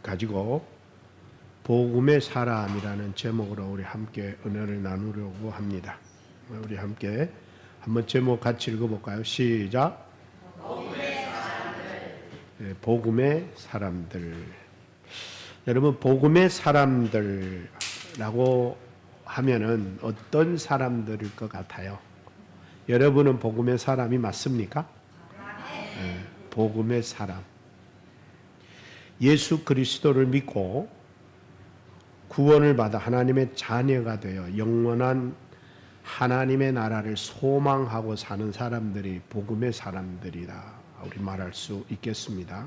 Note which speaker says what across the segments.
Speaker 1: 가지고 복음의 사람이라는 제목으로 우리 함께 은혜를 나누려고 합니다. 우리 함께 한번 제목 같이 읽어볼까요? 시작. 복음의 사람들. 네, 복음의 사람들. 여러분, 복음의 사람들라고 하면은 어떤 사람들일 것 같아요? 여러분은 복음의 사람이 맞습니까? 네, 복음의 사람. 예수 그리스도를 믿고 구원을 받아 하나님의 자녀가 되어 영원한 하나님의 나라를 소망하고 사는 사람들이 복음의 사람들이다. 우리 말할 수 있겠습니다.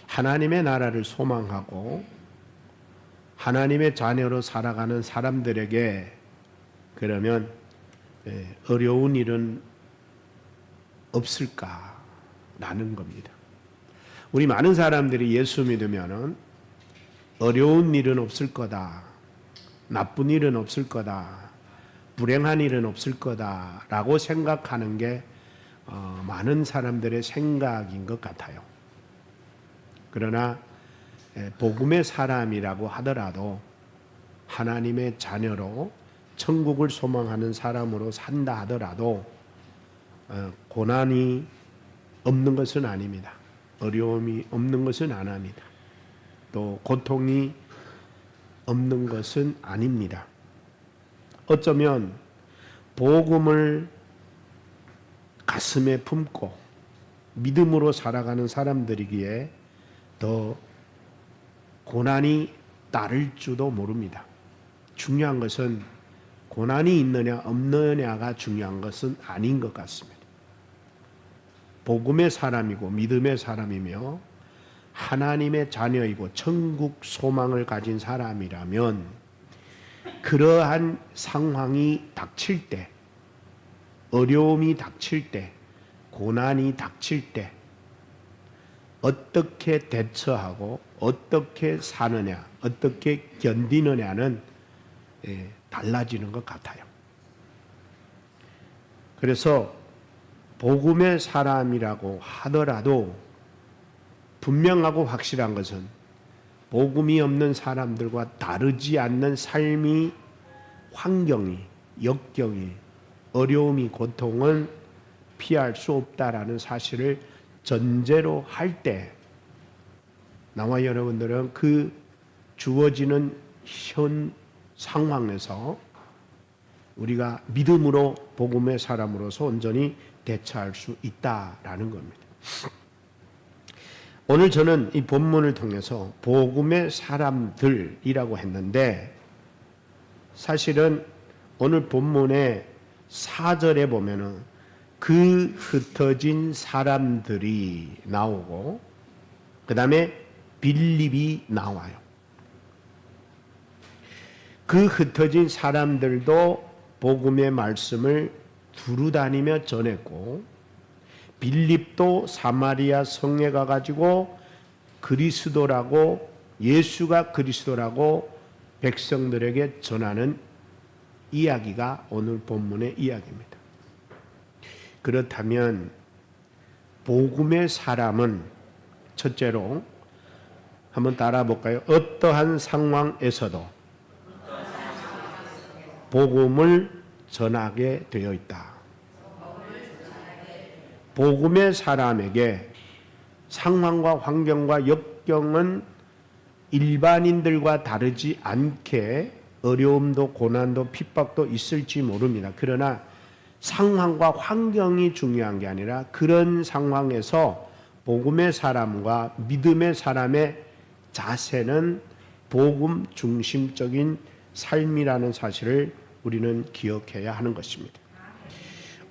Speaker 1: 하나님의 나라를 소망하고 하나님의 자녀로 살아가는 사람들에게 그러면 어려운 일은 없을까라는 겁니다. 우리 많은 사람들이 예수 믿으면은 어려운 일은 없을 거다, 나쁜 일은 없을 거다, 불행한 일은 없을 거다라고 생각하는 게 많은 사람들의 생각인 것 같아요. 그러나 복음의 사람이라고 하더라도 하나님의 자녀로 천국을 소망하는 사람으로 산다 하더라도 고난이 없는 것은 아닙니다. 어려움이 없는 것은 안 합니다. 또 고통이 없는 것은 아닙니다. 어쩌면 복음을 가슴에 품고 믿음으로 살아가는 사람들이기에 더 고난이 따를지도 모릅니다. 중요한 것은 고난이 있느냐 없느냐가 중요한 것은 아닌 것 같습니다. 복음의 사람이고 믿음의 사람이며 하나님의 자녀이고 천국 소망을 가진 사람이라면 그러한 상황이 닥칠 때, 어려움이 닥칠 때, 고난이 닥칠 때 어떻게 대처하고 어떻게 사느냐, 어떻게 견디느냐는 달라지는 것 같아요. 그래서 복음의 사람이라고 하더라도 분명하고 확실한 것은 복음이 없는 사람들과 다르지 않는 삶이, 환경이, 역경이, 어려움이, 고통은 피할 수 없다라는 사실을 전제로 할 때 나와 여러분들은 그 주어지는 현 상황에서 우리가 믿음으로 복음의 사람으로서 온전히 대처할 수 있다라는 겁니다. 오늘 저는 이 본문을 통해서 복음의 사람들이라고 했는데 사실은 오늘 본문의 4절에 보면은 그 흩어진 사람들이 나오고 그 다음에 빌립이 나와요. 그 흩어진 사람들도 복음의 말씀을 두루 다니며 전했고 빌립도 사마리아 성에 가가지고 그리스도라고, 예수가 그리스도라고 백성들에게 전하는 이야기가 오늘 본문의 이야기입니다. 그렇다면 복음의 사람은 첫째로 한번 따라 볼까요? 어떠한 상황에서도 복음을 전하게 되어 있다. 복음의 사람에게 상황과 환경과 역경은 일반인들과 다르지 않게 어려움도 고난도 핍박도 있을지 모릅니다. 그러나 상황과 환경이 중요한 게 아니라 그런 상황에서 복음의 사람과 믿음의 사람의 자세는 복음 중심적인 삶이라는 사실을 우리는 기억해야 하는 것입니다.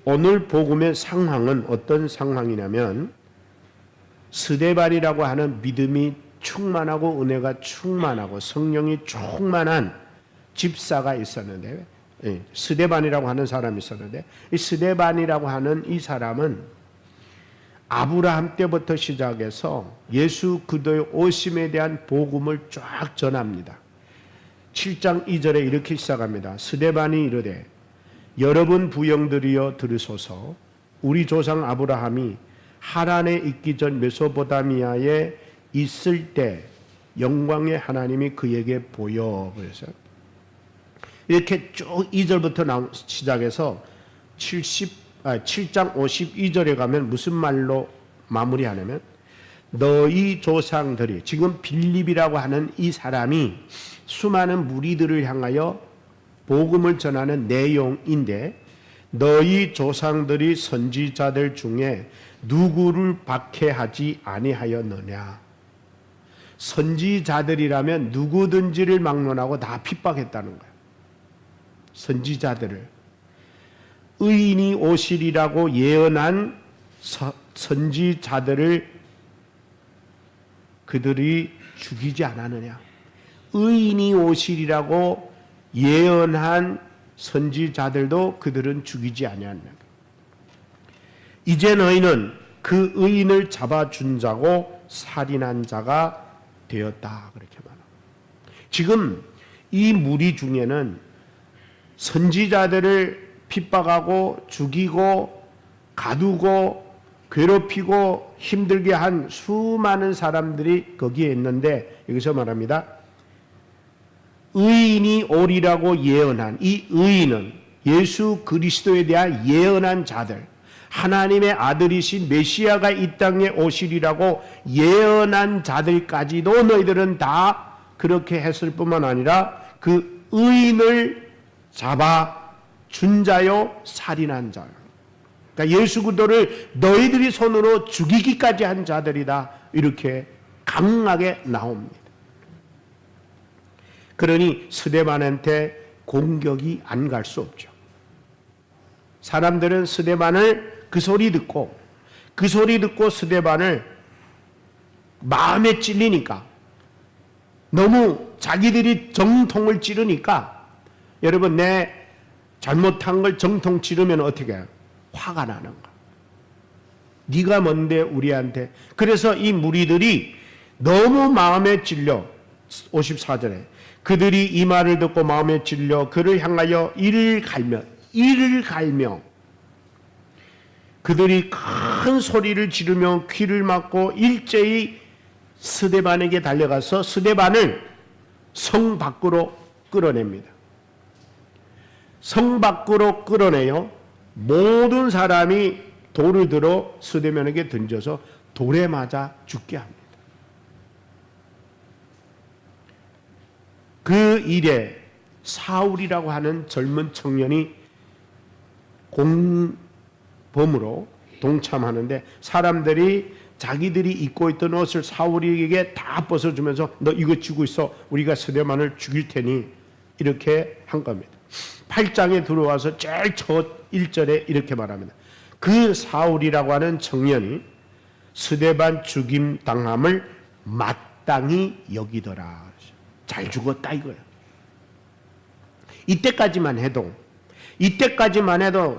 Speaker 1: 오늘 복음의 상황은 어떤 상황이냐면 스데반이라고 하는 믿음이 충만하고 은혜가 충만하고 성령이 충만한 집사가 있었는데 스데반이라고 하는 사람이 있었는데 이 스데반이라고 하는 이 사람은 아브라함 때부터 시작해서 예수 그리스도의 오심에 대한 복음을 쫙 전합니다. 7장 2절에 이렇게 시작합니다. 스데반이 이르되 여러분 부영들이여 들으소서. 우리 조상 아브라함이 하란에 있기 전 메소포타미아에 있을 때 영광의 하나님이 그에게 보여. 그래서 이렇게 쭉 2절부터 시작해서 7장 52절에 가면 무슨 말로 마무리하냐면 너희 조상들이, 지금 빌립이라고 하는 이 사람이 수많은 무리들을 향하여 복음을 전하는 내용인데, 너희 조상들이 선지자들 중에 누구를 박해하지 아니하였느냐. 선지자들이라면 누구든지를 막론하고 다 핍박했다는 거예요. 선지자들을, 의인이 오시리라고 예언한 선지자들을 그들이 죽이지 않았느냐. 의인이 오시리라고 예언한 선지자들도 그들은 죽이지 아니하느냐. 이제 너희는 그 의인을 잡아준 자고 살인한 자가 되었다. 그렇게 말합니다. 지금 이 무리 중에는 선지자들을 핍박하고 죽이고 가두고 괴롭히고 힘들게 한 수많은 사람들이 거기에 있는데, 여기서 말합니다. 의인이 오리라고 예언한, 이 의인은 예수 그리스도에 대한 예언한 자들, 하나님의 아들이신 메시아가 이 땅에 오시리라고 예언한 자들까지도 너희들은 다 그렇게 했을 뿐만 아니라 그 의인을 잡아 준 자요 살인한 자요. 그러니까 예수 그리스도를 너희들이 손으로 죽이기까지 한 자들이다. 이렇게 강하게 나옵니다. 그러니 스데반한테 공격이 안 갈 수 없죠. 사람들은 스데반을 그 소리 듣고 스데반을 마음에 찔리니까, 너무 자기들이 정통을 찌르니까, 여러분 내 잘못한 걸 정통 찌르면 어떻게 해요? 화가 나는 거야. 네가 뭔데 우리한테. 그래서 이 무리들이 너무 마음에 찔려, 54절에 그들이 이 말을 듣고 마음에 찔려 그를 향하여 이를 갈며 그들이 큰 소리를 지르며 귀를 막고 일제히 스데반에게 달려가서 스데반을 성 밖으로 끌어냅니다. 성 밖으로 끌어내요. 모든 사람이 돌을 들어 스데반에게 던져서 돌에 맞아 죽게 합니다. 그 일에 사울이라고 하는 젊은 청년이 공범으로 동참하는데, 사람들이 자기들이 입고 있던 옷을 사울에게 다 벗어주면서 너 이거 쥐고 있어, 우리가 스데반을 죽일 테니, 이렇게 한 겁니다. 8장에 들어와서 제일 첫 1절에 이렇게 말합니다. 그 사울이라고 하는 청년이 스데반 죽임 당함을 마땅히 여기더라. 잘 죽었다 이거예요. 이때까지만 해도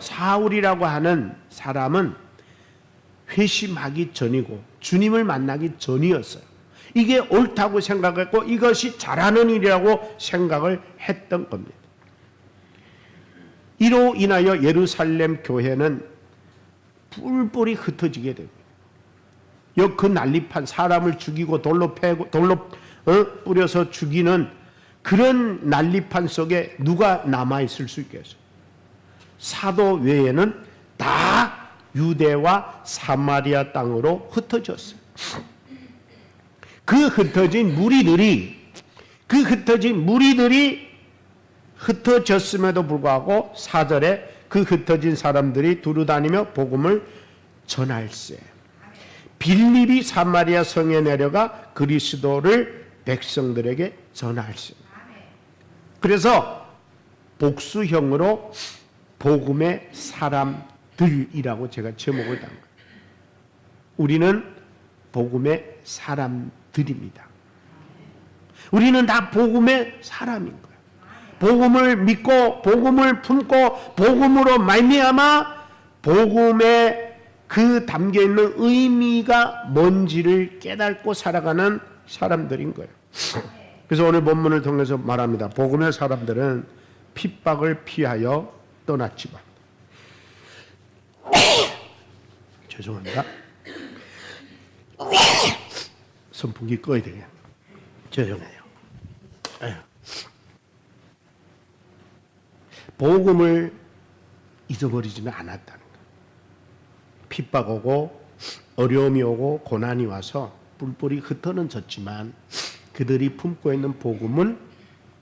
Speaker 1: 사울이라고 하는 사람은 회심하기 전이고 주님을 만나기 전이었어요. 이게 옳다고 생각했고 이것이 잘하는 일이라고 생각을 했던 겁니다. 이로 인하여 예루살렘 교회는 뿔뿔이 흩어지게 됩니다. 그 난립한 사람을 죽이고 돌로 뿌려서 죽이는 그런 난립한 속에 누가 남아있을 수 있겠어요? 사도 외에는 다 유대와 사마리아 땅으로 흩어졌어요. 그 흩어진 무리들이 흩어졌음에도 불구하고 4절에 그 흩어진 사람들이 두루다니며 복음을 전할세. 빌립이 사마리아 성에 내려가 그리스도를 백성들에게 전할세. 그래서 복수형으로 복음의 사람들이라고 제가 제목을 단 거예요. 우리는 복음의 사람들입니다. 우리는 다 복음의 사람인 거예요. 복음을 믿고 복음을 품고 복음으로 말미암아 복음에 그 담겨있는 의미가 뭔지를 깨닫고 살아가는 사람들인 거예요. 그래서 오늘 본문을 통해서 말합니다. 복음의 사람들은 핍박을 피하여 떠났지만 죄송합니다. 선풍기 꺼야 되겠네. 조용해요. 아유. 복음을 잊어버리지는 않았다는 거예요. 핍박 오고 어려움이 오고 고난이 와서 뿔뿔이 흩어는 졌지만 그들이 품고 있는 복음은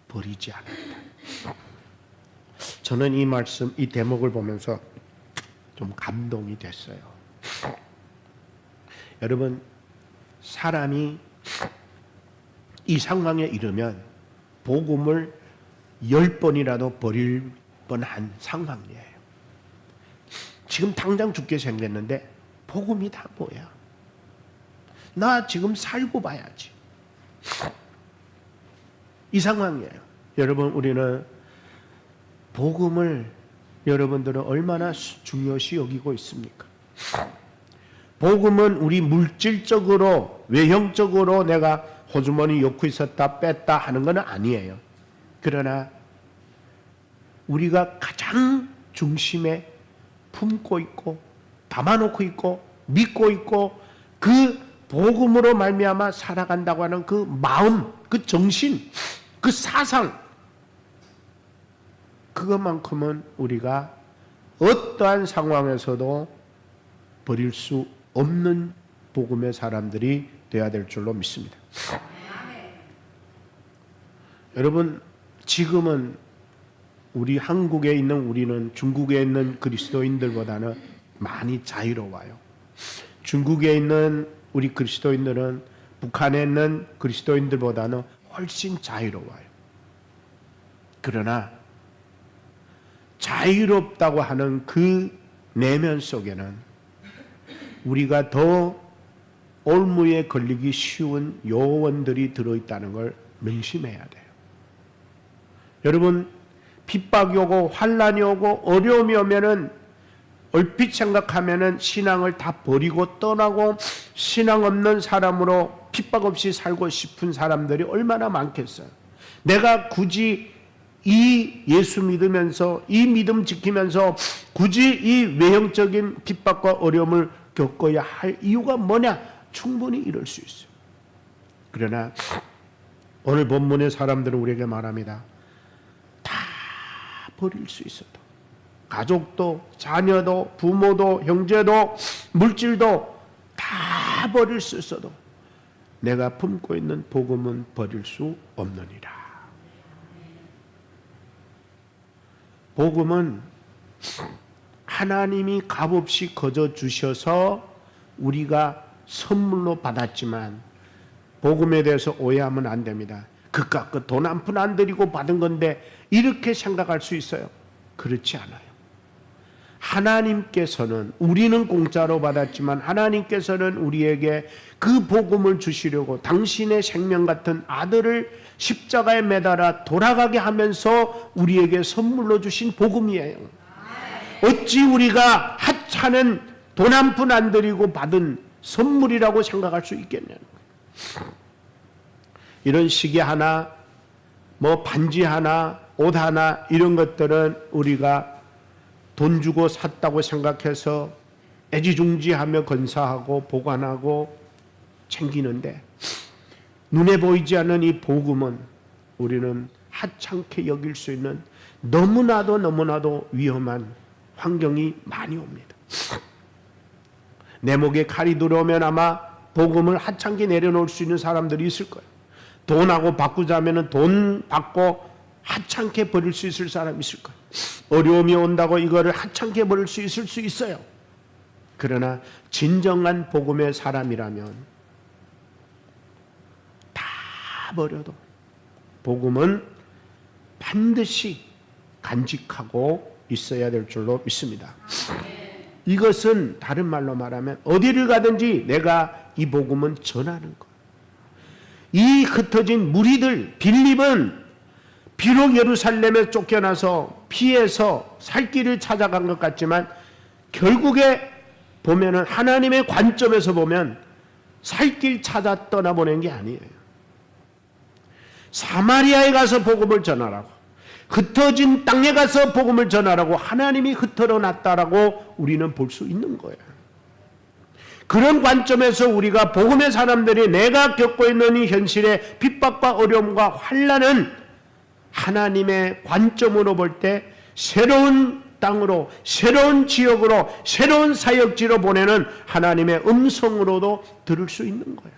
Speaker 1: 버리지 않았다. 저는 이 말씀, 이 대목을 보면서 좀 감동이 됐어요. 여러분, 사람이 이 상황에 이르면 복음을 10번이라도 버릴 뻔한 상황이에요. 지금 당장 죽게 생겼는데 복음이 다 뭐야? 나 지금 살고 봐야지. 이 상황이에요. 여러분, 우리는 복음을 여러분들은 얼마나 중요시 여기고 있습니까? 복음은 우리 물질적으로, 외형적으로 내가 호주머니 넣고 있었다 뺐다 하는 건 아니에요. 그러나 우리가 가장 중심에 품고 있고 담아놓고 있고 믿고 있고 그 복음으로 말미암아 살아간다고 하는 그 마음, 그 정신, 그 사상, 그것만큼은 우리가 어떠한 상황에서도 버릴 수 없는 복음의 사람들이 되어야 될 줄로 믿습니다. 여러분, 지금은 우리 한국에 있는 우리는 중국에 있는 그리스도인들보다는 많이 자유로워요. 중국에 있는 우리 그리스도인들은 북한에 있는 그리스도인들보다는 훨씬 자유로워요. 그러나 자유롭다고 하는 그 내면 속에는 우리가 더 올무에 걸리기 쉬운 요원들이 들어있다는 걸 명심해야 돼요. 여러분, 핍박이 오고 환난이 오고 어려움이 오면은 얼핏 생각하면은 신앙을 다 버리고 떠나고 신앙 없는 사람으로 핍박 없이 살고 싶은 사람들이 얼마나 많겠어요. 내가 굳이 이 예수 믿으면서 이 믿음 지키면서 굳이 이 외형적인 핍박과 어려움을 겪어야 할 이유가 뭐냐? 충분히 이럴 수 있어요. 그러나 오늘 본문의 사람들은 우리에게 말합니다. 다 버릴 수 있어도, 가족도 자녀도 부모도 형제도 물질도 다 버릴 수 있어도 내가 품고 있는 복음은 버릴 수 없느니라. 복음은 하나님이 값없이 거저 주셔서 우리가 선물로 받았지만 복음에 대해서 오해하면 안 됩니다. 그깟 그 돈 한 푼 안 들이고 받은 건데 이렇게 생각할 수 있어요. 그렇지 않아요. 하나님께서는, 우리는 공짜로 받았지만 하나님께서는 우리에게 그 복음을 주시려고 당신의 생명 같은 아들을 십자가에 매달아 돌아가게 하면서 우리에게 선물로 주신 복음이에요. 어찌 우리가 하찮은 돈 한 푼 안 들이고 받은 선물이라고 생각할 수 있겠냐는 거예요. 이런 시계 하나, 뭐 반지 하나, 옷 하나, 이런 것들은 우리가 돈 주고 샀다고 생각해서 애지중지하며 건사하고 보관하고 챙기는데, 눈에 보이지 않는 이 복음은 우리는 하찮게 여길 수 있는 너무나도 위험한 환경이 많이 옵니다. 내 목에 칼이 들어오면 아마 복음을 하찮게 내려놓을 수 있는 사람들이 있을 거예요. 돈하고 바꾸자면 돈 받고 하찮게 버릴 수 있을 사람이 있을 거예요. 어려움이 온다고 이거를 하찮게 버릴 수 있을 수 있어요. 그러나 진정한 복음의 사람이라면 다 버려도 복음은 반드시 간직하고 있어야 될 줄로 믿습니다. 이것은 다른 말로 말하면 어디를 가든지 내가 이 복음은 전하는 것. 이 흩어진 무리들, 빌립은 비록 예루살렘에 쫓겨나서 피해서 살 길을 찾아간 것 같지만 결국에 보면은 하나님의 관점에서 보면 살 길 찾아 떠나보낸 게 아니에요. 사마리아에 가서 복음을 전하라고, 흩어진 땅에 가서 복음을 전하라고 하나님이 흩어져 놨다라고 우리는 볼 수 있는 거예요. 그런 관점에서 우리가 복음의 사람들이 내가 겪고 있는 이 현실의 핍박과 어려움과 환난은 하나님의 관점으로 볼 때 새로운 땅으로, 새로운 지역으로, 새로운 사역지로 보내는 하나님의 음성으로도 들을 수 있는 거예요.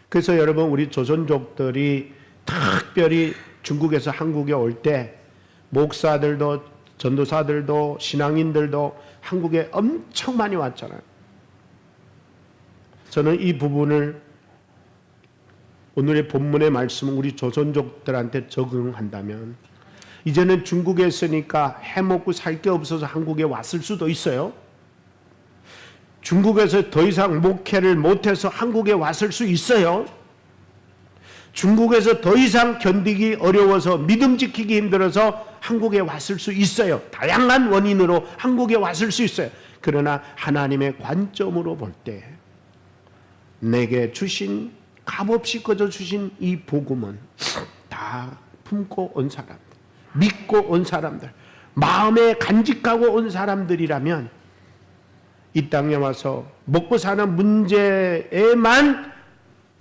Speaker 1: 그래서 여러분, 우리 조선족들이 특별히 중국에서 한국에 올 때 목사들도 전도사들도 신앙인들도 한국에 엄청 많이 왔잖아요. 저는 이 부분을 오늘의 본문의 말씀을 우리 조선족들한테 적응한다면 이제는 중국에 있으니까 해먹고 살 게 없어서 한국에 왔을 수도 있어요. 중국에서 더 이상 목회를 못해서 한국에 왔을 수 있어요. 중국에서 더 이상 견디기 어려워서 믿음 지키기 힘들어서 한국에 왔을 수 있어요. 다양한 원인으로 한국에 왔을 수 있어요. 그러나 하나님의 관점으로 볼 때 내게 주신, 값없이 거저 주신 이 복음은 다 품고 온 사람들, 믿고 온 사람들, 마음에 간직하고 온 사람들이라면 이 땅에 와서 먹고 사는 문제에만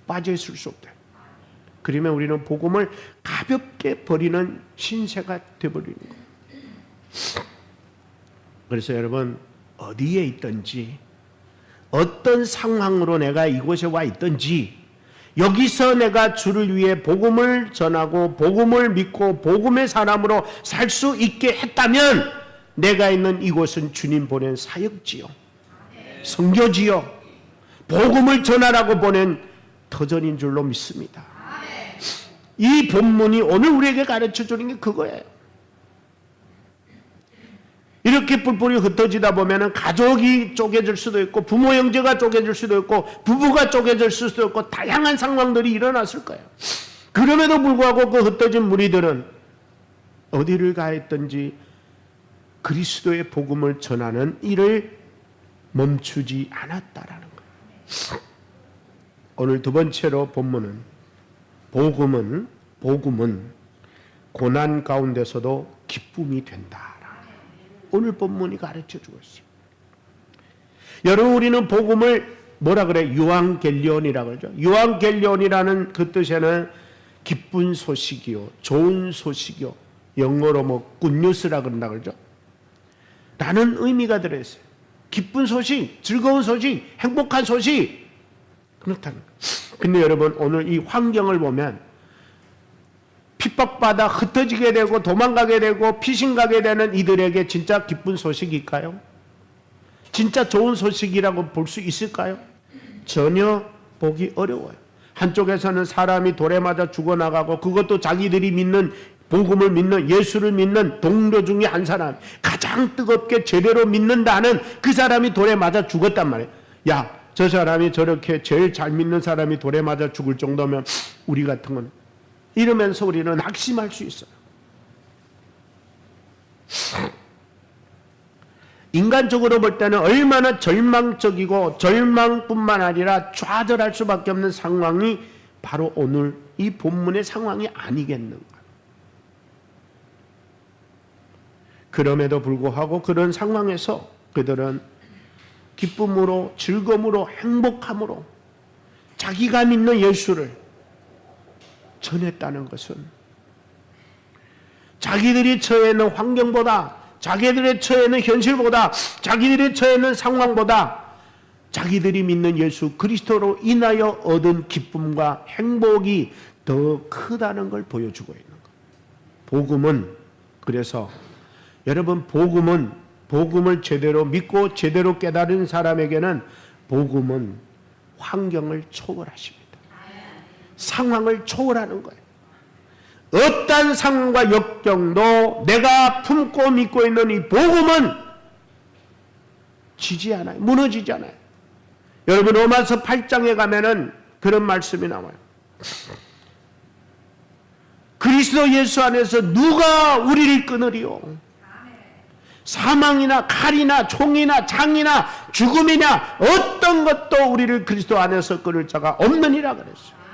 Speaker 1: 빠져 있을 수 없다. 그러면 우리는 복음을 가볍게 버리는 신세가 되어버리는 거예요. 그래서 여러분, 어디에 있든지 어떤 상황으로 내가 이곳에 와 있든지 여기서 내가 주를 위해 복음을 전하고 복음을 믿고 복음의 사람으로 살 수 있게 했다면 내가 있는 이곳은 주님 보낸 사역지요, 선교지요, 복음을 전하라고 보낸 터전인 줄로 믿습니다. 이 본문이 오늘 우리에게 가르쳐주는 게 그거예요. 이렇게 뿔뿔이 흩어지다 보면 가족이 쪼개질 수도 있고 부모 형제가 쪼개질 수도 있고 부부가 쪼개질 수도 있고 다양한 상황들이 일어났을 거예요. 그럼에도 불구하고 그 흩어진 무리들은 어디를 가했든지 그리스도의 복음을 전하는 일을 멈추지 않았다라는 거예요. 오늘 두 번째로 본문은 복음은 고난 가운데서도 기쁨이 된다. 오늘 본문이 가르쳐주고 있어요. 여러분, 우리는 복음을 뭐라 그래? 유앙겔리온이라고 그러죠. 유앙겔리온이라는 그 뜻에는 기쁜 소식이요, 좋은 소식이요, 영어로 굿뉴스라 그런다 그러죠. 라는 의미가 들어있어요. 기쁜 소식, 즐거운 소식, 행복한 소식, 그렇다는 거예요. 근데 여러분, 오늘 이 환경을 보면 핍박받아 흩어지게 되고 도망가게 되고 피신가게 되는 이들에게 진짜 기쁜 소식일까요? 진짜 좋은 소식이라고 볼 수 있을까요? 전혀 보기 어려워요. 한쪽에서는 사람이 돌에 맞아 죽어나가고, 그것도 자기들이 믿는 복음을 믿는, 예수를 믿는 동료 중에 한 사람, 가장 뜨겁게 제대로 믿는다는 그 사람이 돌에 맞아 죽었단 말이에요. 야, 저 사람이 저렇게 제일 잘 믿는 사람이 돌에 맞아 죽을 정도면 우리 같은 건, 이러면서 우리는 낙심할 수 있어요. 인간적으로 볼 때는 얼마나 절망적이고 절망뿐만 아니라 좌절할 수밖에 없는 상황이 바로 오늘 이 본문의 상황이 아니겠는가. 그럼에도 불구하고 그런 상황에서 그들은 기쁨으로, 즐거움으로, 행복함으로 자기가 믿는 예수를 전했다는 것은 자기들이 처해 있는 환경보다, 자기들의 처해 있는 현실보다, 자기들이 처해 있는 상황보다 자기들이 믿는 예수 그리스도로 인하여 얻은 기쁨과 행복이 더 크다는 걸 보여주고 있는 거예요. 복음은, 그래서 여러분, 복음을 제대로 믿고 제대로 깨달은 사람에게는 복음은 환경을 초월하십니다. 상황을 초월하는 거예요. 어떤 상황과 역경도 내가 품고 믿고 있는 이 복음은 지지 않아요. 무너지지 않아요. 여러분, 로마서 8장에 가면은 그런 말씀이 나와요. 그리스도 예수 안에서 누가 우리를 끊으리요? 사망이나 칼이나 총이나 창이나 죽음이나 어떤 것도 우리를 그리스도 안에서 끊을 자가 없느니라 그랬어요.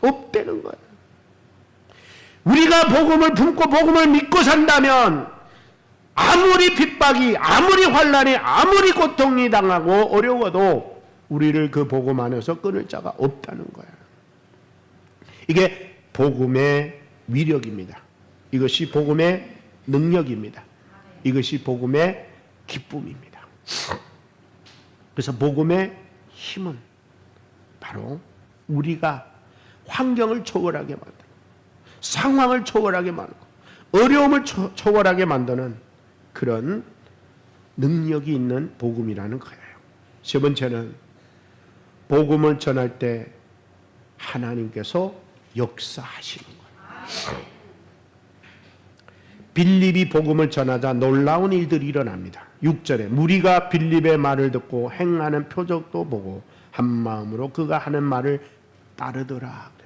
Speaker 1: 없다는 거예요. 우리가 복음을 품고 복음을 믿고 산다면 아무리 핍박이, 아무리 환난이, 아무리 고통이 당하고 어려워도 우리를 그 복음 안에서 끊을 자가 없다는 거예요. 이게 복음의 위력입니다. 이것이 복음의 능력입니다. 이것이 복음의 기쁨입니다. 그래서 복음의 힘은 바로 우리가 환경을 초월하게 만들고 상황을 초월하게 만들고 어려움을 초월하게 만드는 그런 능력이 있는 복음이라는 거예요. 세 번째는 복음을 전할 때 하나님께서 역사하시는 거예요. 빌립이 복음을 전하자 놀라운 일들이 일어납니다. 6절에 무리가 빌립의 말을 듣고 행하는 표적도 보고 한 마음으로 그가 하는 말을 따르더라.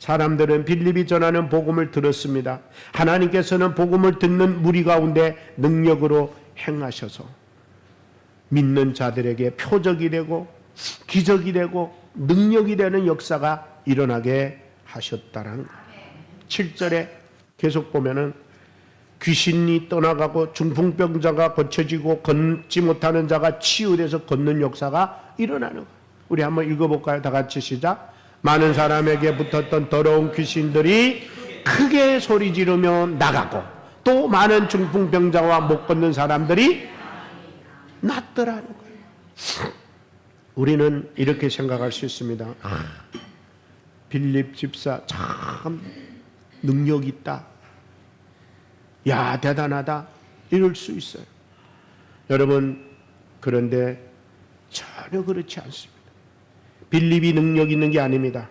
Speaker 1: 사람들은 빌립이 전하는 복음을 들었습니다. 하나님께서는 복음을 듣는 무리 가운데 능력으로 행하셔서 믿는 자들에게 표적이 되고 기적이 되고 능력이 되는 역사가 일어나게 하셨다는 거예요. 7절에 계속 보면은 귀신이 떠나가고 중풍병자가 고쳐지고 걷지 못하는 자가 치유돼서 걷는 역사가 일어나는 거예요. 우리 한번 읽어볼까요? 다 같이 시작. 많은 사람에게 붙었던 더러운 귀신들이 크게 소리 지르며 나가고 또 많은 중풍병자와 못 걷는 사람들이 낫더라는 거예요. 우리는 이렇게 생각할 수 있습니다. 빌립 집사 참 능력 있다. 야, 대단하다. 이럴 수 있어요. 여러분, 그런데 전혀 그렇지 않습니다. 빌립이 능력 있는 게 아닙니다.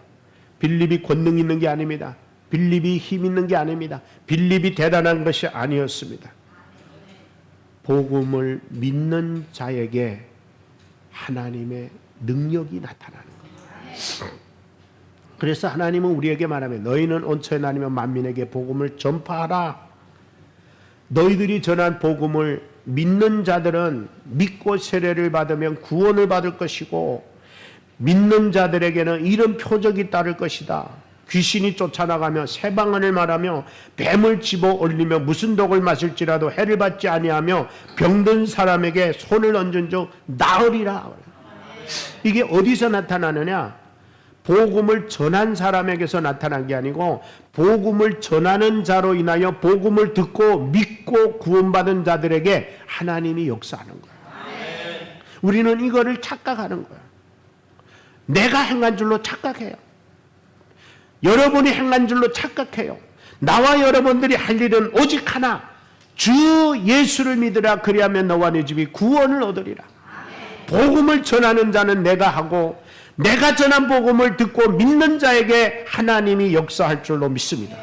Speaker 1: 빌립이 권능 있는 게 아닙니다. 빌립이 힘 있는 게 아닙니다. 빌립이 대단한 것이 아니었습니다. 복음을 믿는 자에게 하나님의 능력이 나타나는 거예요. 그래서 하나님은 우리에게 말하면 너희는 온천에 다니며 만민에게 복음을 전파하라. 너희들이 전한 복음을 믿는 자들은 믿고 세례를 받으면 구원을 받을 것이고 믿는 자들에게는 이런 표적이 따를 것이다. 귀신이 쫓아나가며 새 방언을 말하며 뱀을 집어 올리며 무슨 독을 마실지라도 해를 받지 아니하며 병든 사람에게 손을 얹은 즉 나으리라. 이게 어디서 나타나느냐? 복음을 전한 사람에게서 나타난 게 아니고 복음을 전하는 자로 인하여 복음을 듣고 믿고 구원받은 자들에게 하나님이 역사하는 거예요. 우리는 이거를 착각하는 거예요. 내가 행한 줄로 착각해요. 여러분이 행한 줄로 착각해요. 나와 여러분들이 할 일은 오직 하나, 주 예수를 믿으라. 그리하면 너와 네 집이 구원을 얻으리라. 복음을 전하는 자는 내가 하고 내가 전한 복음을 듣고 믿는 자에게 하나님이 역사할 줄로 믿습니다.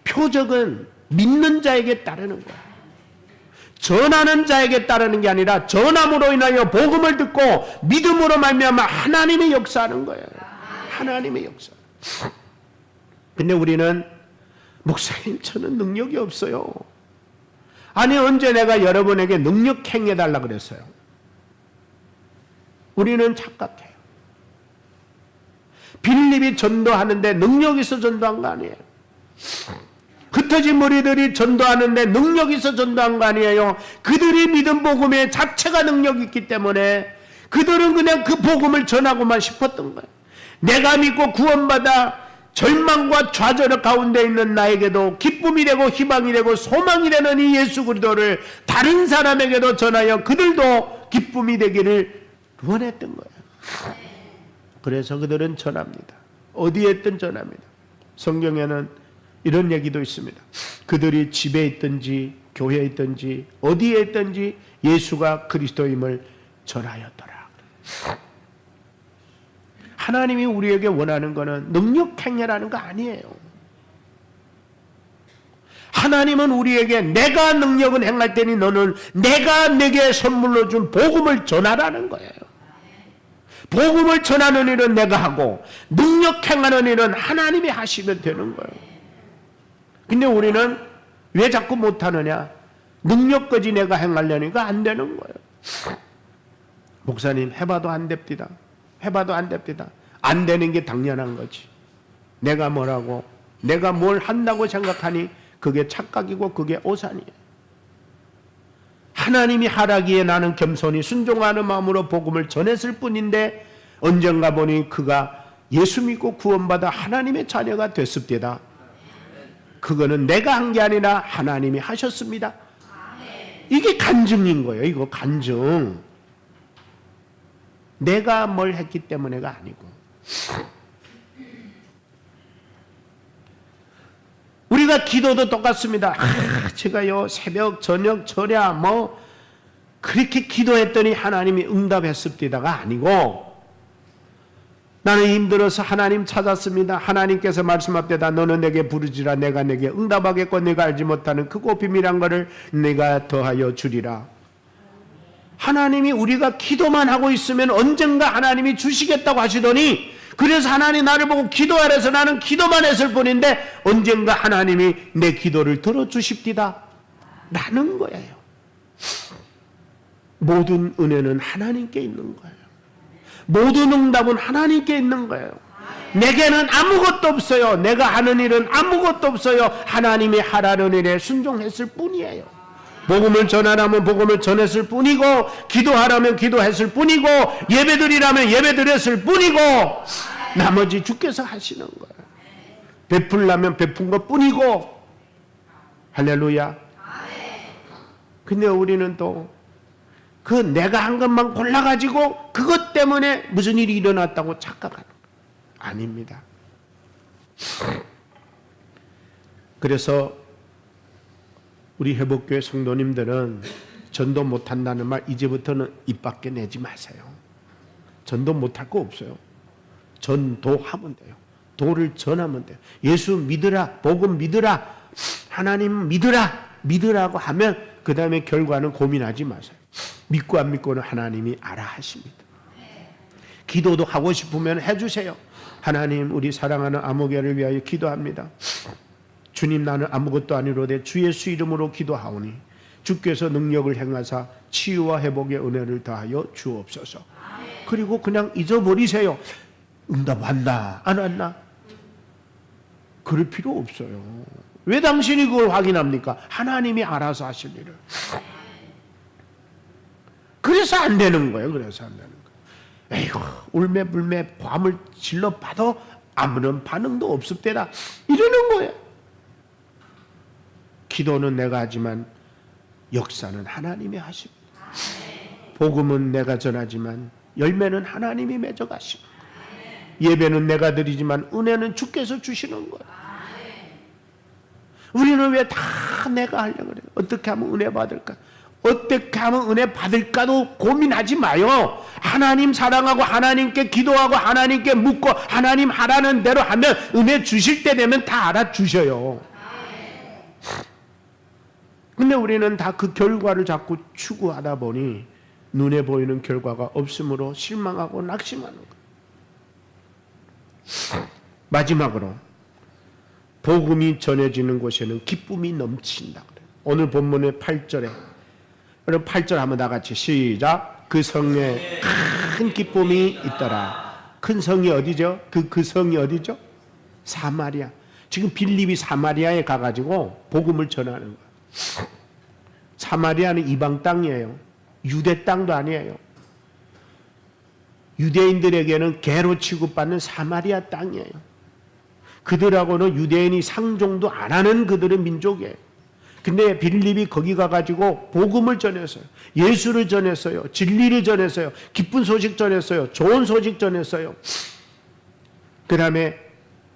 Speaker 1: 표적은 믿는 자에게 따르는 거예요. 전하는 자에게 따르는 게 아니라 전함으로 인하여 복음을 듣고 믿음으로 말미암아 하나님의 역사하는 거예요. 하나님의 역사. 근데 우리는 목사님 저는 능력이 없어요. 아니 언제 내가 여러분에게 능력 행해달라 그랬어요? 우리는 착각해요. 빌립이 전도하는데 능력이 있어 전도한 거 아니에요. 흩어진 무리들이 전도하는데 능력이 있어 전도한 거 아니에요. 그들이 믿은 복음의 자체가 능력이 있기 때문에 그들은 그냥 그 복음을 전하고만 싶었던 거예요. 내가 믿고 구원받아 절망과 좌절 가운데 있는 나에게도 기쁨이 되고 희망이 되고 소망이 되는 이 예수 그리스도를 다른 사람에게도 전하여 그들도 기쁨이 되기를 원했던 거예요. 그래서 그들은 전합니다. 어디에 있든 전합니다. 성경에는 이런 얘기도 있습니다. 그들이 집에 있든지 교회에 있든지 어디에 있든지 예수가 그리스도임을 전하였더라. 하나님이 우리에게 원하는 것은 능력 행위라는 거 아니에요. 하나님은 우리에게 내가 능력은 행할 테니 너는 내가 내게 선물로 준 복음을 전하라는 거예요. 복음을 전하는 일은 내가 하고 능력 행하는 일은 하나님이 하시면 되는 거예요. 근데 우리는 왜 자꾸 못하느냐? 능력까지 내가 행하려니까 안 되는 거예요. 목사님 해봐도 안 됩니다. 해봐도 안 됩니다. 안 되는 게 당연한 거지. 내가 뭐라고 내가 뭘 한다고 생각하니 그게 착각이고 그게 오산이에요. 하나님이 하라기에 나는 겸손히 순종하는 마음으로 복음을 전했을 뿐인데 언젠가 보니 그가 예수 믿고 구원받아 하나님의 자녀가 됐습니다. 그거는 내가 한 게 아니라 하나님이 하셨습니다. 이게 간증인 거예요. 이거 간증. 내가 뭘 했기 때문에가 아니고. 우리가 기도도 똑같습니다. 제가요 새벽 저녁 절야 뭐 그렇게 기도했더니 하나님이 응답했습니다가 아니고, 나는 힘들어서 하나님 찾았습니다. 하나님께서 말씀합니다. 너는 내게 부르지라 내가 내게 응답하겠고 내가 알지 못하는 크고 비밀한 것을 내가 더하여 주리라. 하나님이 우리가 기도만 하고 있으면 언젠가 하나님이 주시겠다고 하시더니, 그래서 하나님 나를 보고 기도하래서 나는 기도만 했을 뿐인데 언젠가 하나님이 내 기도를 들어주십디다 라는 거예요. 모든 은혜는 하나님께 있는 거예요. 모든 응답은 하나님께 있는 거예요. 내게는 아무것도 없어요. 내가 하는 일은 아무것도 없어요. 하나님이 하라는 일에 순종했을 뿐이에요. 복음을 전하라면 복음을 전했을 뿐이고, 기도하라면 기도했을 뿐이고, 예배드리라면 예배드렸을 뿐이고, 나머지 주께서 하시는 거예요. 베풀라면 베푼 것 뿐이고. 할렐루야. 근데 우리는 또 그 내가 한 것만 골라가지고 그것 때문에 무슨 일이 일어났다고 착각하는 거예요. 아닙니다. 그래서 우리 회복교회 성도님들은 전도 못한다는 말 이제부터는 입 밖에 내지 마세요. 전도 못할 거 없어요. 전도하면 돼요. 도를 전하면 돼요. 예수 믿으라, 복음 믿으라, 하나님 믿으라고 하면 그 다음에 결과는 고민하지 마세요. 믿고 안 믿고는 하나님이 알아 하십니다. 기도도 하고 싶으면 해주세요. 하나님, 우리 사랑하는 아무개를 위하여 기도합니다. 주님, 나는 아무것도 아니로되 주 예수 이름으로 기도하오니 주께서 능력을 행하사 치유와 회복의 은혜를 더하여 주옵소서. 그리고 그냥 잊어버리세요. 응답 왔나 안 왔나? 그럴 필요 없어요. 왜 당신이 그걸 확인합니까? 하나님이 알아서 하실 일을. 그래서 안 되는 거예요. 그래서 안 되는 거예요. 에이구, 울매불매 밤을 질러 봐도 아무런 반응도 없습니다. 이러는 거예요. 기도는 내가 하지만 역사는 하나님이 하십니다. 복음은 내가 전하지만 열매는 하나님이 맺어가십니다. 예배는 내가 드리지만 은혜는 주께서 주시는 거예요. 우리는 왜 다 내가 하려고 그래요? 어떻게 하면 은혜 받을까? 어떻게 하면 은혜 받을까도 고민하지 마요. 하나님 사랑하고 하나님께 기도하고 하나님께 묻고 하나님 하라는 대로 하면 은혜 주실 때 되면 다 알아주셔요. 근데 우리는 다 그 결과를 자꾸 추구하다 보니 눈에 보이는 결과가 없으므로 실망하고 낙심하는 거예요. 마지막으로 복음이 전해지는 곳에는 기쁨이 넘친다 그래요. 오늘 본문의 8절에, 여러분 8절 한번 다 같이 시작. 그 성에 큰 기쁨이 있더라. 큰 성이 어디죠? 그 성이 어디죠? 사마리아. 지금 빌립이 사마리아에 가가지고 복음을 전하는 거예요. 사마리아는 이방 땅이에요. 유대 땅도 아니에요. 유대인들에게는 개로 취급받는 사마리아 땅이에요. 그들하고는 유대인이 상종도 안 하는 그들의 민족이에요. 근데 빌립이 거기 가가지고 복음을 전했어요. 예수를 전했어요. 진리를 전했어요. 기쁜 소식 전했어요. 좋은 소식 전했어요. 그 다음에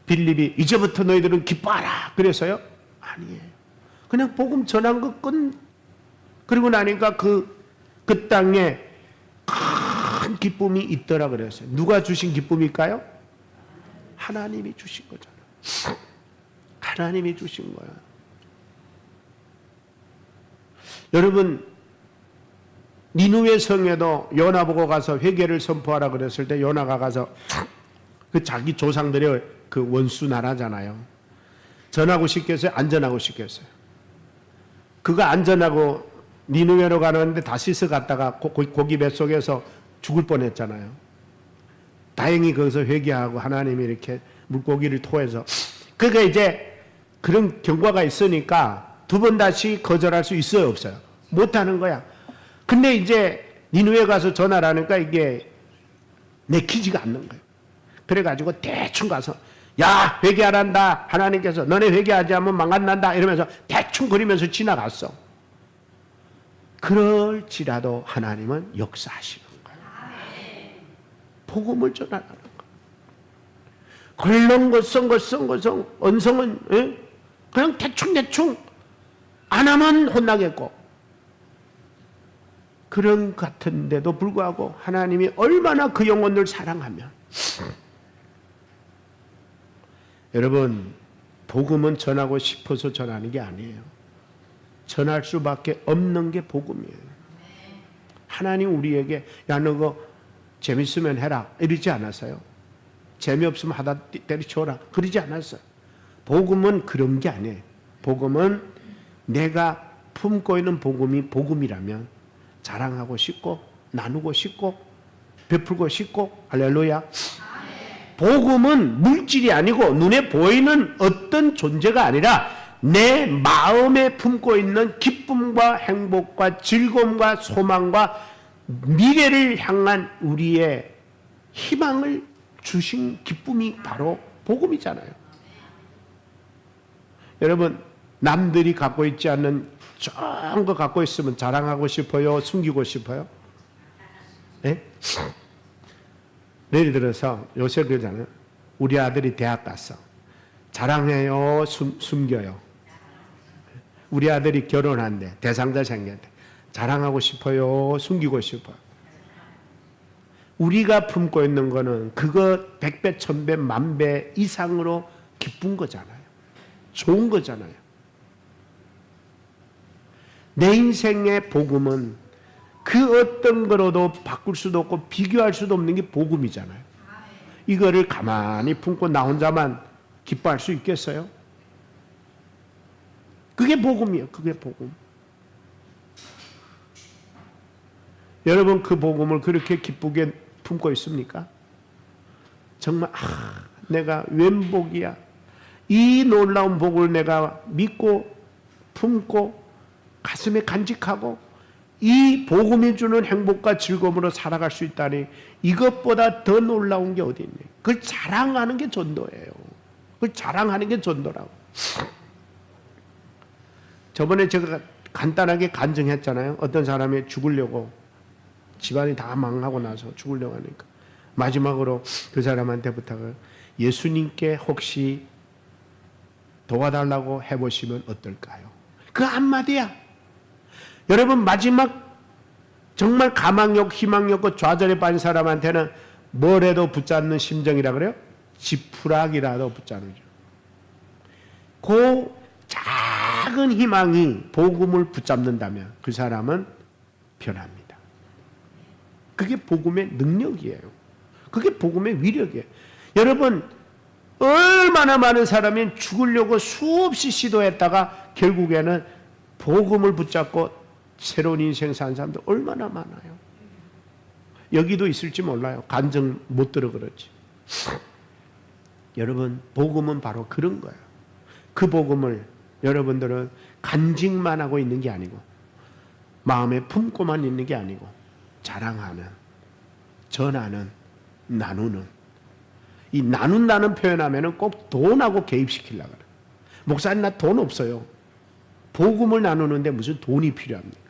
Speaker 1: 빌립이 이제부터 너희들은 기뻐하라 그래서요? 아니에요. 그냥 복음 전한 것 끝. 그리고 나니까 그 땅에 큰 기쁨이 있더라 그랬어요. 누가 주신 기쁨일까요? 하나님이 주신 거잖아요. 하나님이 주신 거야. 여러분, 니누웨 성에도 요나 보고 가서 회개를 선포하라 그랬을 때 요나가 가서 그 자기 조상들의 그 원수 나라잖아요. 전하고 싶겠어요? 안 전하고 싶겠어요? 그가 안전하고 니누웨로 가는데 다시스 갔다가 고기 뱃속에서 죽을 뻔했잖아요. 다행히 거기서 회개하고 하나님이 이렇게 물고기를 토해서, 그러니까 이제 그런 경과가 있으니까 두 번 다시 거절할 수 있어요, 없어요? 못하는 거야. 근데 이제 니느웨 가서 전화를 하니까 이게 내키지가 않는 거예요. 그래가지고 대충 가서 야 회개하란다 하나님께서 너네 회개하지 않으면 망한난다 이러면서 대충 거리면서 지나갔어. 그럴지라도 하나님은 역사하시는 거예요. 복음을 전하라는 거예요. 걸렁거성거성거성 언성은 그냥 대충 안 하면 혼나겠고 그런 같은데도 불구하고 하나님이 얼마나 그 영혼을 사랑하면 여러분 복음은 전하고 싶어서 전하는 게 아니에요. 전할 수밖에 없는 게 복음이에요. 하나님 우리에게 야 너 그거 재밌으면 해라 이러지 않았어요. 재미없으면 하다 때려쳐라 그러지 않았어요. 복음은 그런 게 아니에요. 복음은 내가 품고 있는 복음이 복음이라면 자랑하고 싶고 나누고 싶고 베풀고 싶고 할렐루야. 복음은 물질이 아니고 눈에 보이는 어떤 존재가 아니라 내 마음에 품고 있는 기쁨과 행복과 즐거움과 소망과 미래를 향한 우리의 희망을 주신 기쁨이 바로 복음이잖아요. 여러분 남들이 갖고 있지 않는 좋은 거 갖고 있으면 자랑하고 싶어요? 숨기고 싶어요? 네? 예를 들어서 요새 그러잖아요. 우리 아들이 대학 갔어. 자랑해요? 숨겨요? 우리 아들이 결혼한대. 대상자 생겼대. 자랑하고 싶어요? 숨기고 싶어요? 우리가 품고 있는 거는 그거 100배, 1000배, 10,000배 이상으로 기쁜 거잖아요. 좋은 거잖아요. 내 인생의 복음은 그 어떤 거로도 바꿀 수도 없고 비교할 수도 없는 게 복음이잖아요. 이거를 가만히 품고 나 혼자만 기뻐할 수 있겠어요? 그게 복음이에요. 그게 복음. 여러분 그 복음을 그렇게 기쁘게 품고 있습니까? 정말 내가 웬 복이야. 이 놀라운 복을 내가 믿고 품고 가슴에 간직하고 이 복음이 주는 행복과 즐거움으로 살아갈 수 있다니 이것보다 더 놀라운 게 어디 있니? 그걸 자랑하는 게 전도예요. 그걸 자랑하는 게 전도라고. 저번에 제가 간단하게 간증했잖아요. 어떤 사람이 죽으려고 집안이 다 망하고 나서 죽으려고 하니까 마지막으로 그 사람한테 부탁을 예수님께 혹시 도와달라고 해보시면 어떨까요? 그 한마디야. 여러분 마지막 정말 가망력 희망력 좌절에 빠진 사람한테는 뭐라도 붙잡는 심정이라 그래요? 지푸라기라도 붙잡는 죠. 그 작은 희망이 복음을 붙잡는다면 그 사람은 변합니다. 그게 복음의 능력이에요. 그게 복음의 위력이에요. 여러분 얼마나 많은 사람이 죽으려고 수없이 시도했다가 결국에는 복음을 붙잡고 새로운 인생 사는 사람들 얼마나 많아요. 여기도 있을지 몰라요. 간증 못 들어 그렇지. 여러분 복음은 바로 그런 거예요. 그 복음을 여러분들은 간직만 하고 있는 게 아니고 마음에 품고만 있는 게 아니고 자랑하는, 전하는, 나누는. 이 나눈다는 표현하면은 꼭 돈하고 개입시키려고 그래요. 목사님 나 돈 없어요. 복음을 나누는데 무슨 돈이 필요합니까?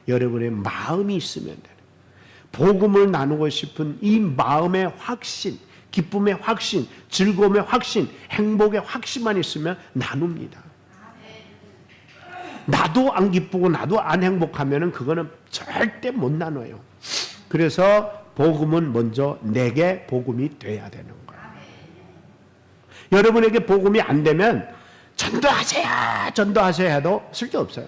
Speaker 1: 여러분의 마음이 있으면 돼요. 복음을 나누고 싶은 이 마음의 확신, 기쁨의 확신, 즐거움의 확신, 행복의 확신만 있으면 나눕니다. 나도 안 기쁘고 나도 안 행복하면은 그거는 절대 못 나눠요. 그래서 복음은 먼저 내게 복음이 돼야 되는 거예요. 여러분에게 복음이 안 되면 전도하세요 해도 쓸데없어요.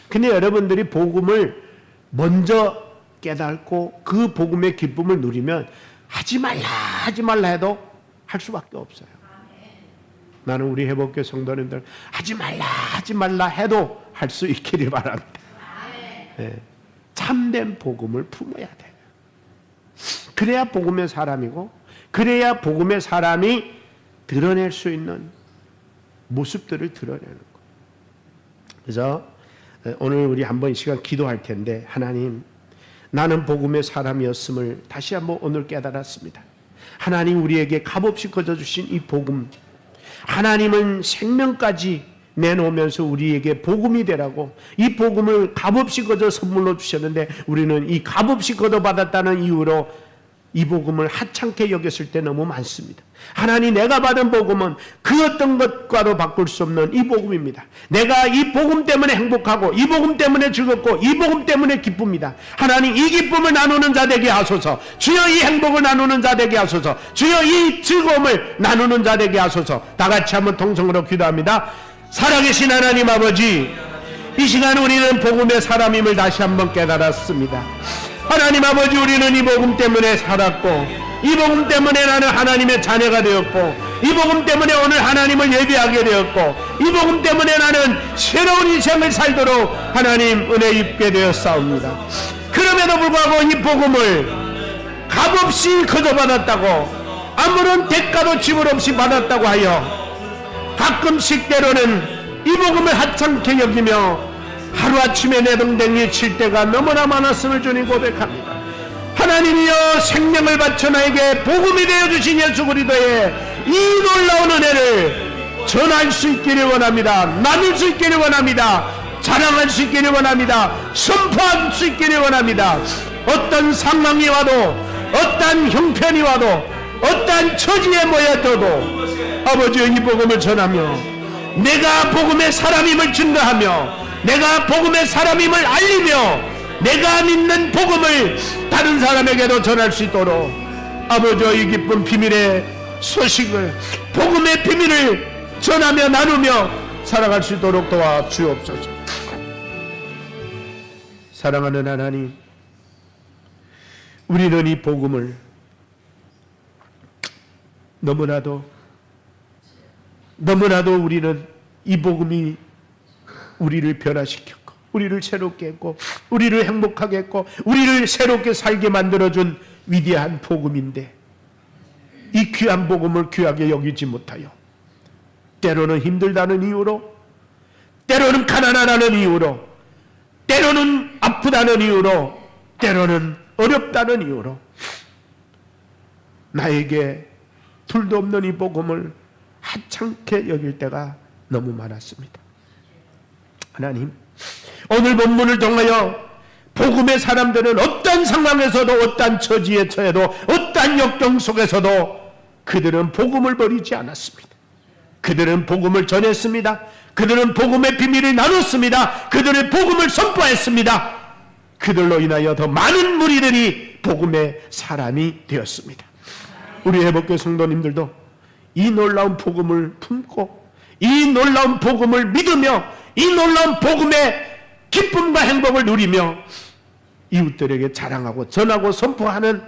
Speaker 1: 근데 여러분들이 복음을 먼저 깨닫고 그 복음의 기쁨을 누리면 하지 말라 해도 할 수밖에 없어요. 나는 우리 회복교 성도님들 하지 말라 해도 할 수 있기를 바랍니다. 네. 참된 복음을 품어야 돼요. 그래야 복음의 사람이고 그래야 복음의 사람이 드러낼 수 있는 모습들을 드러내는 거예요. 그래서 오늘 우리 한번 이 시간 기도할 텐데, 하나님, 나는 복음의 사람이었음을 다시 한번 오늘 깨달았습니다. 하나님 우리에게 값없이 거저주신 이 복음, 하나님은 생명까지 내놓으면서 우리에게 복음이 되라고 이 복음을 값없이 거저 선물로 주셨는데, 우리는 이 값없이 거둬받았다는 이유로 이 복음을 하찮게 여겼을 때 너무 많습니다. 하나님, 내가 받은 복음은 그 어떤 것과도 바꿀 수 없는 이 복음입니다. 내가 이 복음 때문에 행복하고, 이 복음 때문에 즐겁고, 이 복음 때문에 기쁩니다. 하나님, 이 기쁨을 나누는 자 되게 하소서. 주여, 이 행복을 나누는 자 되게 하소서. 주여, 이 즐거움을 나누는 자 되게 하소서. 다 같이 한번 통성으로 기도합니다. 살아계신 하나님 아버지, 이 시간 우리는 복음의 사람임을 다시 한번 깨달았습니다. 하나님 아버지, 우리는 이 복음 때문에 살았고, 이 복음 때문에 나는 하나님의 자녀가 되었고, 이 복음 때문에 오늘 하나님을 예배하게 되었고, 이 복음 때문에 나는 새로운 인생을 살도록 하나님 은혜 입게 되었사옵니다. 그럼에도 불구하고 이 복음을 값없이 거저받았다고, 아무런 대가도 지불 없이 받았다고 하여 가끔씩 때로는 이 복음을 하찮게 여기며 하루아침에 내동댕이 칠 때가 너무나 많았음을 주님 고백합니다. 하나님이여, 생명을 바쳐 나에게 복음이 되어주신 예수 그리스도의 이 놀라운 은혜를 전할 수 있기를 원합니다. 나눌 수 있기를 원합니다. 자랑할 수 있기를 원합니다. 선포할 수 있기를 원합니다. 어떤 상황이 와도, 어떤 형편이 와도, 어떤 처지에 모여져도 아버지의 이 복음을 전하며 내가 복음의 사람임을 증거하며 내가 복음의 사람임을 알리며 내가 믿는 복음을 다른 사람에게도 전할 수 있도록 아버지의 이 기쁜 비밀의 소식을, 복음의 비밀을 전하며 나누며 살아갈 수 있도록 도와주옵소서. 사랑하는 하나님, 우리는 이 복음을 너무나도 우리는 이 복음이 우리를 변화시켰고, 우리를 새롭게 했고, 우리를 행복하게 했고, 우리를 새롭게 살게 만들어준 위대한 복음인데, 이 귀한 복음을 귀하게 여기지 못하여 때로는 힘들다는 이유로, 때로는 가난하다는 이유로, 때로는 아프다는 이유로, 때로는 어렵다는 이유로 나에게 둘도 없는 이 복음을 하찮게 여길 때가 너무 많았습니다. 하나님, 오늘 본문을 통하여 복음의 사람들은 어떤 상황에서도, 어떤 처지에 처해도, 어떤 역경 속에서도 그들은 복음을 버리지 않았습니다. 그들은 복음을 전했습니다. 그들은 복음의 비밀을 나눴습니다. 그들은 복음을 선포했습니다. 그들로 인하여 더 많은 무리들이 복음의 사람이 되었습니다. 우리 회복교 성도님들도 이 놀라운 복음을 품고, 이 놀라운 복음을 믿으며, 이 놀라운 복음의 기쁨과 행복을 누리며 이웃들에게 자랑하고 전하고 선포하는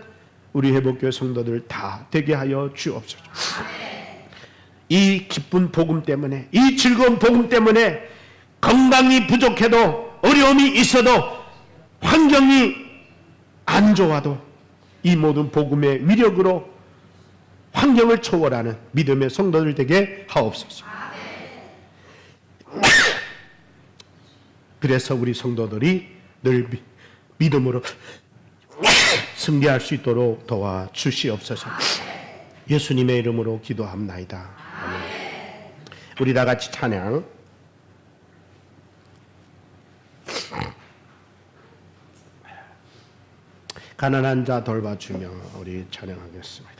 Speaker 1: 우리 회복교회 성도들 다 되게 하여 주옵소서. 이 기쁜 복음 때문에, 이 즐거운 복음 때문에 건강이 부족해도, 어려움이 있어도, 환경이 안 좋아도 이 모든 복음의 위력으로 환경을 초월하는 믿음의 성도들 되게 하옵소서. 그래서 우리 성도들이 늘 믿음으로 승리할 수 있도록 도와주시옵소서. 예수님의 이름으로 기도합나이다. 아멘. 우리 다 같이 찬양. 가난한 자 돌봐주며 우리 찬양하겠습니다.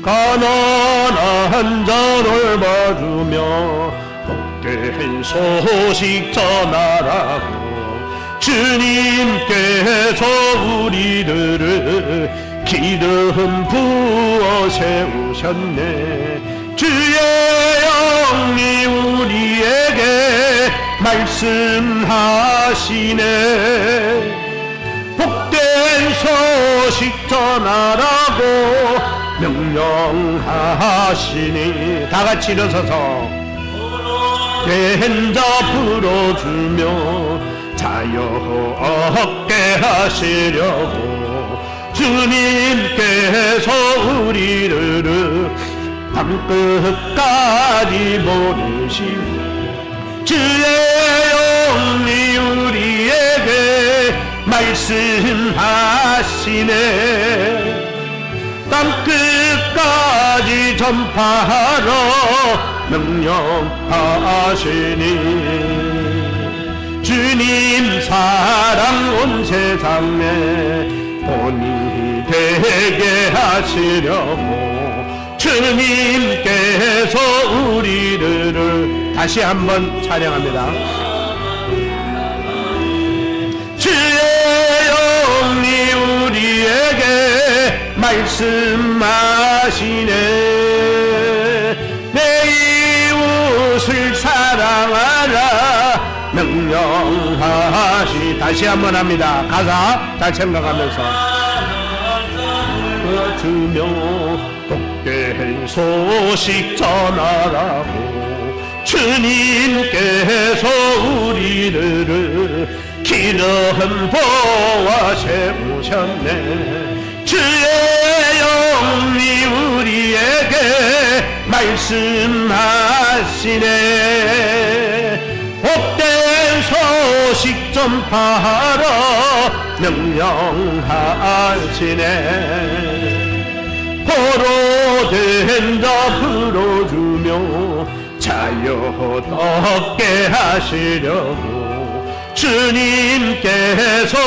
Speaker 1: 가난한 자 돌봐주며 복된 소식 전하라고 주님께서 우리들을 기름 부어 세우셨네. 주의 영이 우리에게 말씀하시네. 복된 소식 전하라고 명령하시니 다 같이 일어서서 된 자 풀어주며 자유롭게 하시려고 주님께서 우리를 땅끝까지 보내신 주의 영이 우리에게 말씀하시네. 땅끝까지 전파하러 명령하시니 주님 사랑 온 세상에 본이 되게 하시려고 주님께서 우리들을 다시 한번 찬양합니다. 주의 영이 우리에게 말씀하시네. 내 이웃을 사랑하라 명령하시. 다시 한번 합니다. 가사 잘 생각하면서 주며 복된 소식 전하라고 주님께서 우리들을 기름 부어 세우셨네. 주의 영이 우리에게 말씀하시네. 복된 소식 전파하러 명령하시네. 포로된 자 풀어주며 자유 얻게 하시려고 주님께서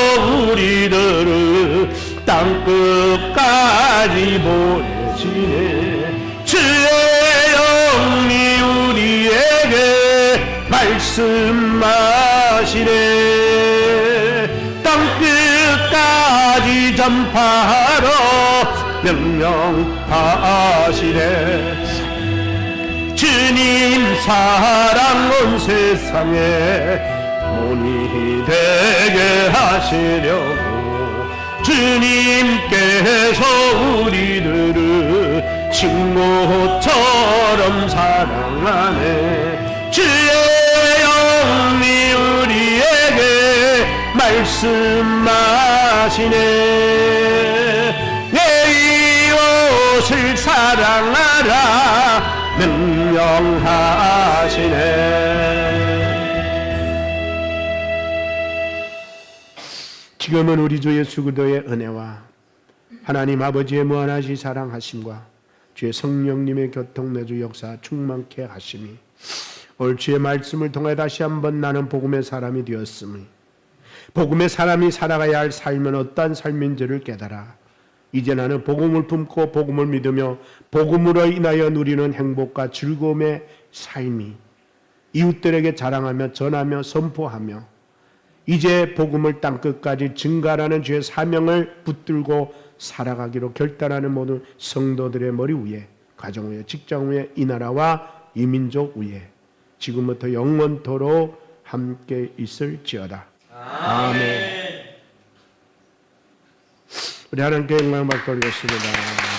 Speaker 1: 우리들을 땅끝까지 보내시네. 주의 영이 우리에게 말씀하시네. 땅끝까지 전파하러 명령하시네. 주님 사랑 온 세상에 본이 되게 하시려고 주님께서 우리들을 친구처럼 사랑하네. 주의 영이 우리에게 말씀하시네. 내 이웃을 사랑하라 명령하시네. 지금은 우리 주 예수 그리스도의 은혜와 하나님 아버지의 무한하신 사랑하심과 주의 성령님의 교통 내주 역사 충만케 하심이 오늘 주의 말씀을 통해 다시 한번 나는 복음의 사람이 되었으니 복음의 사람이 살아가야 할 삶은 어떠한 삶인지를 깨달아 이제 나는 복음을 품고 복음을 믿으며 복음으로 인하여 누리는 행복과 즐거움의 삶이 이웃들에게 자랑하며 전하며 선포하며 이제 복음을 땅끝까지 증가하는 주의 사명을 붙들고 살아가기로 결단하는 모든 성도들의 머리 위에, 가정 위에, 직장 위에, 이 나라와 이 민족 위에 지금부터 영원토록 함께 있을지어다. 아멘. 우리 하나님께 영광을 받고 올렸습니다.